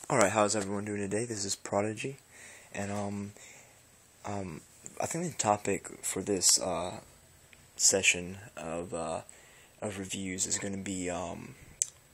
Alright, how's everyone doing today? This is Prodigy, and I think the topic for this session of reviews is going to be on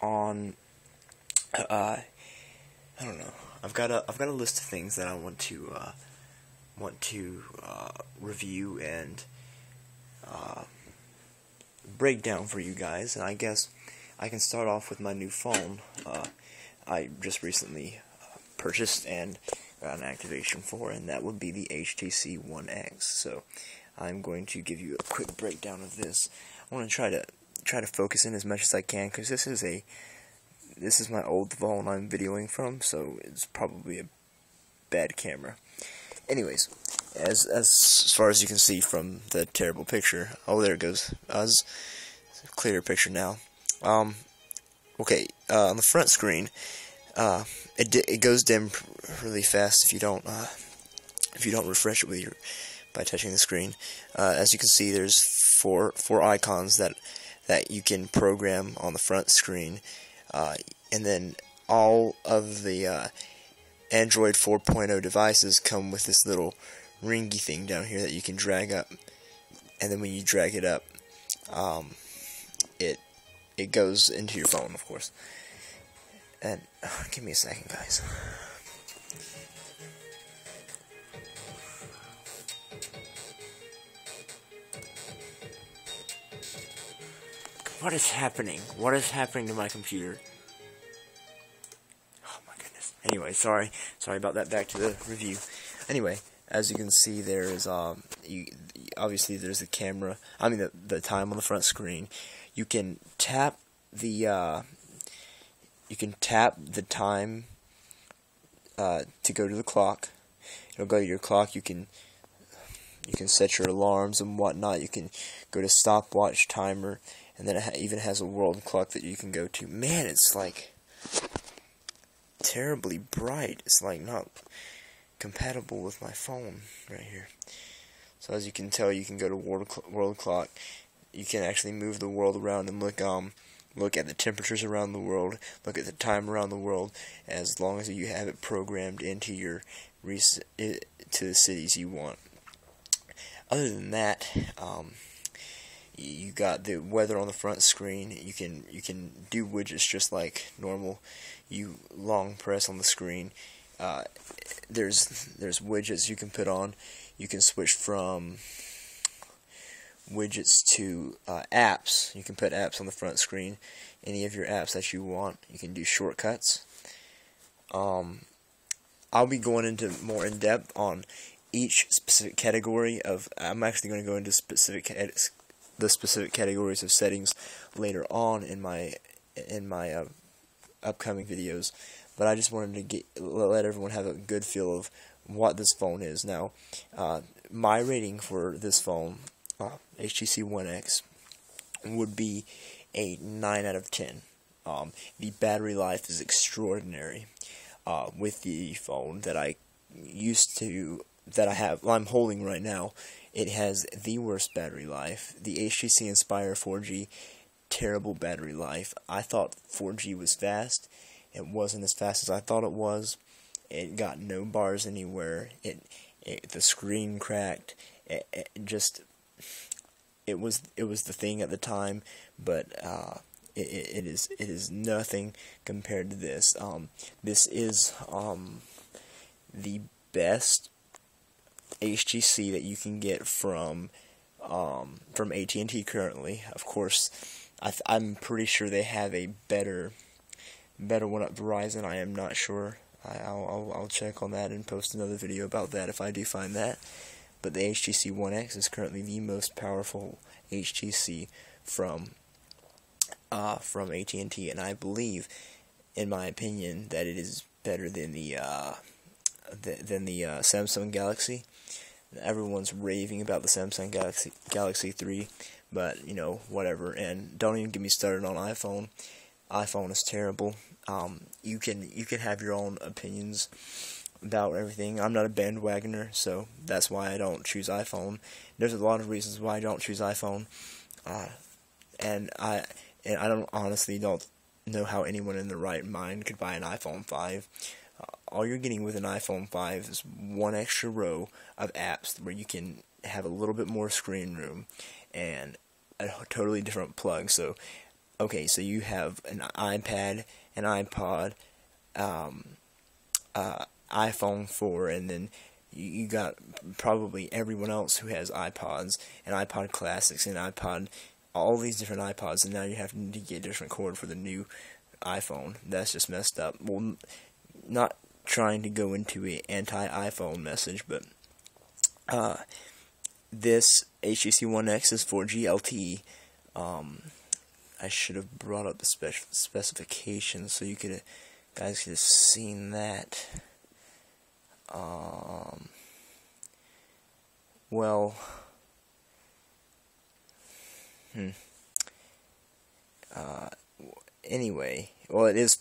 I don't know. I've got a list of things that I want to review and break down for you guys, and I guess I can start off with my new phone. I just recently purchased and got an activation for, and that would be the HTC One X. So I'm going to give you a quick breakdown of this. I want to try to focus in as much as I can, because this is my old phone I'm videoing from, so it's probably a bad camera. Anyways, as far as you can see from the terrible picture, oh, there it goes. It's a clearer picture now. Okay, on the front screen, it goes dim really fast if you don't refresh it by touching the screen. As you can see, there's four icons that you can program on the front screen, and then all of the Android 4.0 devices come with this little ringy thing down here that you can drag up, and then when you drag it up, it goes into your phone, of course. And give me a second, guys. What is happening? What is happening to my computer? Oh my goodness. Anyway, sorry about that. Back to the review. Anyway, as you can see, there is obviously there's the camera. I mean the time on the front screen. You can tap the time to go to the clock. It'll go to your clock. You can set your alarms and whatnot. You can go to stopwatch, timer, and then it even has a world clock that you can go to. Man, it's like terribly bright. It's like not compatible with my phone right here. So as you can tell, you can go to world clock. You can actually move the world around and look at the temperatures around the world, look at the time around the world, as long as you have it programmed into your to the cities you want. Other than that, you got the weather on the front screen. You can do widgets just like normal. You long press on the screen. There's widgets you can put on. You can switch from widgets to apps. You can put apps on the front screen, any of your apps that you want. You can do shortcuts. I'll be going into more in depth on each specific category of. I'm actually going to go into the specific categories of settings later on in my upcoming videos. But I just wanted to let everyone have a good feel of what this phone is. Now, my rating for this phone, HTC One X, would be a 9 out of 10. The battery life is extraordinary. With the phone that I'm holding right now, it has the worst battery life. The HTC Inspire 4G, terrible battery life. I thought 4G was fast. It wasn't as fast as I thought it was. It got no bars anywhere. The screen cracked. It was the thing at the time, but it is nothing compared to this. This is the best HTC that you can get from AT&T currently. Of course, I'm pretty sure they have a better one at Verizon. I am not sure. I'll check on that and post another video about that if I do find that. But the HTC One X is currently the most powerful HTC from AT&T, and I believe, in my opinion, that it is better than the Samsung Galaxy. Everyone's raving about the Samsung Galaxy 3, but you know, whatever. And don't even get me started on iPhone. iPhone is terrible. You can have your own opinions about everything. I'm not a bandwagoner, so that's why I don't choose iPhone. There's a lot of reasons why I don't choose iPhone, and I honestly don't know how anyone in their right mind could buy an iPhone 5. all you're getting with an iPhone 5 is one extra row of apps where you can have a little bit more screen room and a totally different plug. So, okay, so you have an iPad, an iPod, iPhone 4, and then you got probably everyone else who has iPods and iPod Classics and iPod, all these different iPods, and now you have to get a different cord for the new iPhone. That's just messed up. Well, not trying to go into an anti-iPhone message, but this HTC One X is 4G LTE. I should have brought up the specifications so you guys could have seen that. Well, anyway, well, it is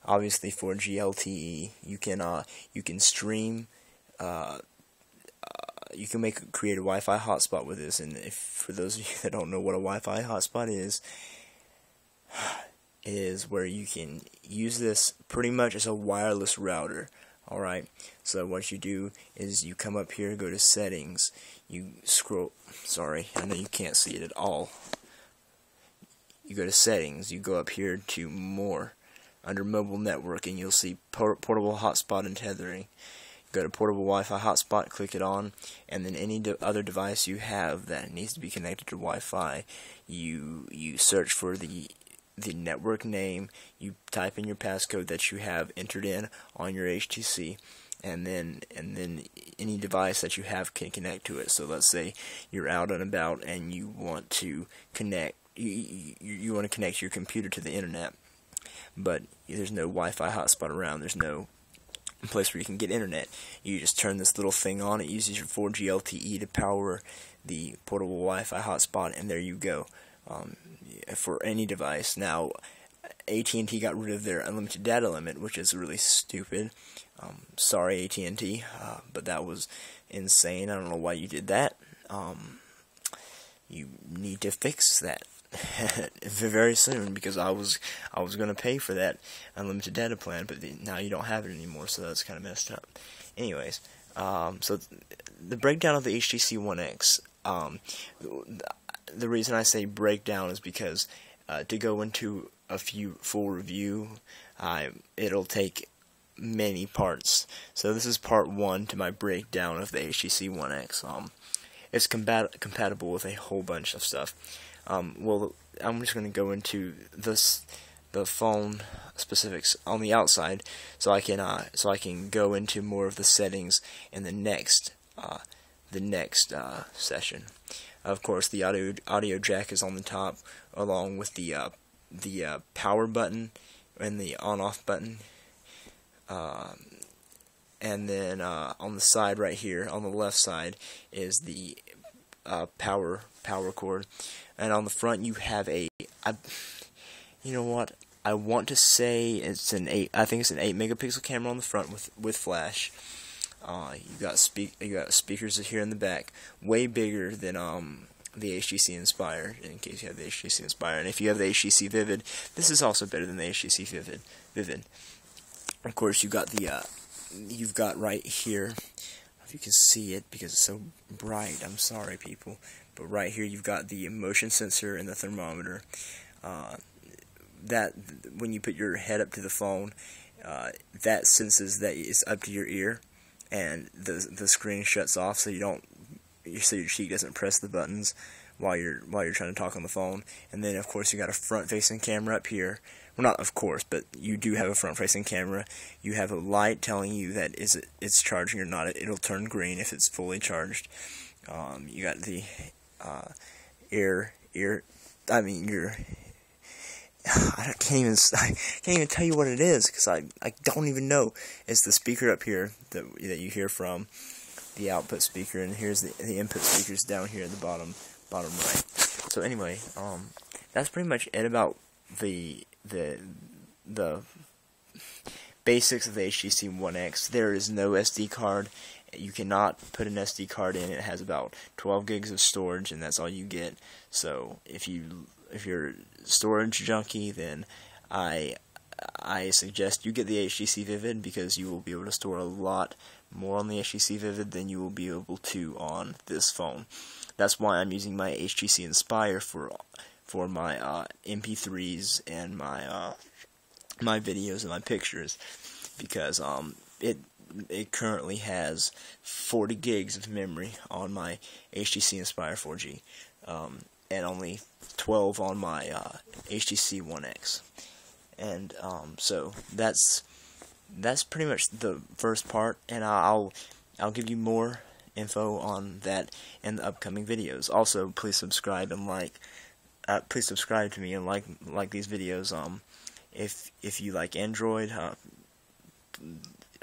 obviously 4G LTE. You can stream. You can create a Wi-Fi hotspot with this, and for those of you that don't know what a Wi-Fi hotspot is where you can use this pretty much as a wireless router. Alright, so what you do is you come up here, go to settings, you scroll, sorry, I know you can't see it at all. You go to settings, you go up here to more, under mobile networking, you'll see portable hotspot and tethering. Go to portable Wi-Fi hotspot, click it on, and then any other device you have that needs to be connected to Wi-Fi, you search for the network name, you type in your passcode that you have entered in on your HTC, and then any device that you have can connect to it. So let's say you're out and about and you want to connect, you want to connect your computer to the internet, but there's no Wi-Fi hotspot around, there's no place where you can get internet. You just turn this little thing on, it uses your 4G LTE to power the portable Wi-Fi hotspot, and there you go. For any device. Now, AT&T got rid of their unlimited data limit, which is really stupid. Sorry, AT&T, but that was insane. I don't know why you did that. You need to fix that very soon, because I was going to pay for that unlimited data plan, but now you don't have it anymore, so that's kind of messed up. Anyways, so the breakdown of the HTC One X. The reason I say breakdown is because to go into a full review, it'll take many parts. So this is part 1 to my breakdown of the HTC One X. It's compatible with a whole bunch of stuff. Well, I'm just going to go into the phone specifics on the outside, so I can go into more of the settings in the next session. Of course, the audio jack is on the top, along with the power button and the on-off button. And then on the side right here, on the left side, is the power cord. And on the front, you have you know what? I want to say it's I think it's an 8 megapixel camera on the front with flash. You got speakers here in the back, way bigger than the HTC Inspire, in case you have the HTC Inspire. And if you have the HTC Vivid, this is also better than the HTC Vivid. Of course, you've got right here, if you can see it because it's so bright, I'm sorry people, but right here you've got the motion sensor and the thermometer. That when you put your head up to the phone, that senses that it's up to your ear, and the screen shuts off, so your cheek doesn't press the buttons while you're trying to talk on the phone. And then of course you got a front-facing camera up here. Well, not of course, but you do have a front-facing camera. You have a light telling you that it's charging or not. It'll turn green if it's fully charged. You got the I can't even tell you what it is, because I don't even know. It's the speaker up here that you hear from, the output speaker, and here's the input speakers down here at the bottom right. So anyway, that's pretty much it about the basics of the HTC One X. There is no SD card. You cannot put an SD card in. It has about 12 gigs of storage, and that's all you get. So if you're storage junkie, then I I suggest you get the HTC Vivid because you will be able to store a lot more on the HTC Vivid than you will be able to on this phone. That's why I'm using my HTC Inspire for my MP3s and my my videos and my pictures, because it currently has 40 gigs of memory on my HTC Inspire 4G, and only 12 on my HTC One X. And so that's pretty much the first part, and I'll give you more info on that in the upcoming videos. Also, please subscribe and please subscribe to me and like these videos. If you like Android,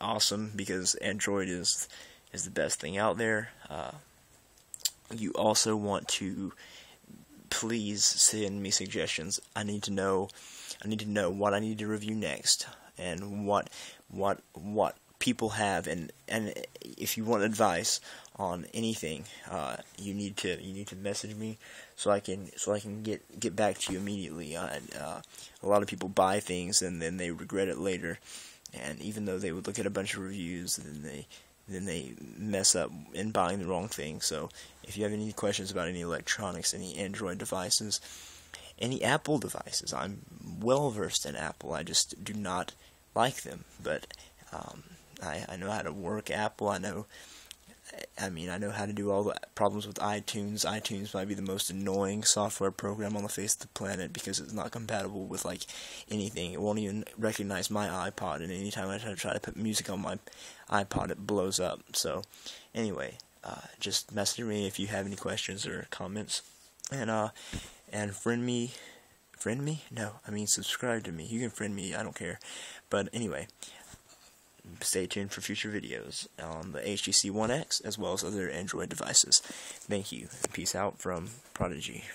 awesome, because Android is the best thing out there. You also want to please send me suggestions. I need to know what I need to review next, and what people have, and if you want advice on anything, you need to message me so I can get back to you immediately. A lot of people buy things and then they regret it later, and even though they would look at a bunch of reviews, then they mess up in buying the wrong thing. So if you have any questions about any electronics, any Android devices, any Apple devices, I'm well versed in Apple. I just do not like them, but I know how to work Apple. I know how to do all the problems with iTunes. iTunes might be the most annoying software program on the face of the planet because it's not compatible with like anything. It won't even recognize my iPod, and anytime I try to put music on my iPod, it blows up. So anyway, just message me if you have any questions or comments, and friend me. No, I mean subscribe to me. You can friend me, I don't care. But anyway, stay tuned for future videos on the HTC One X as well as other Android devices. Thank you. Peace out from Prodigy.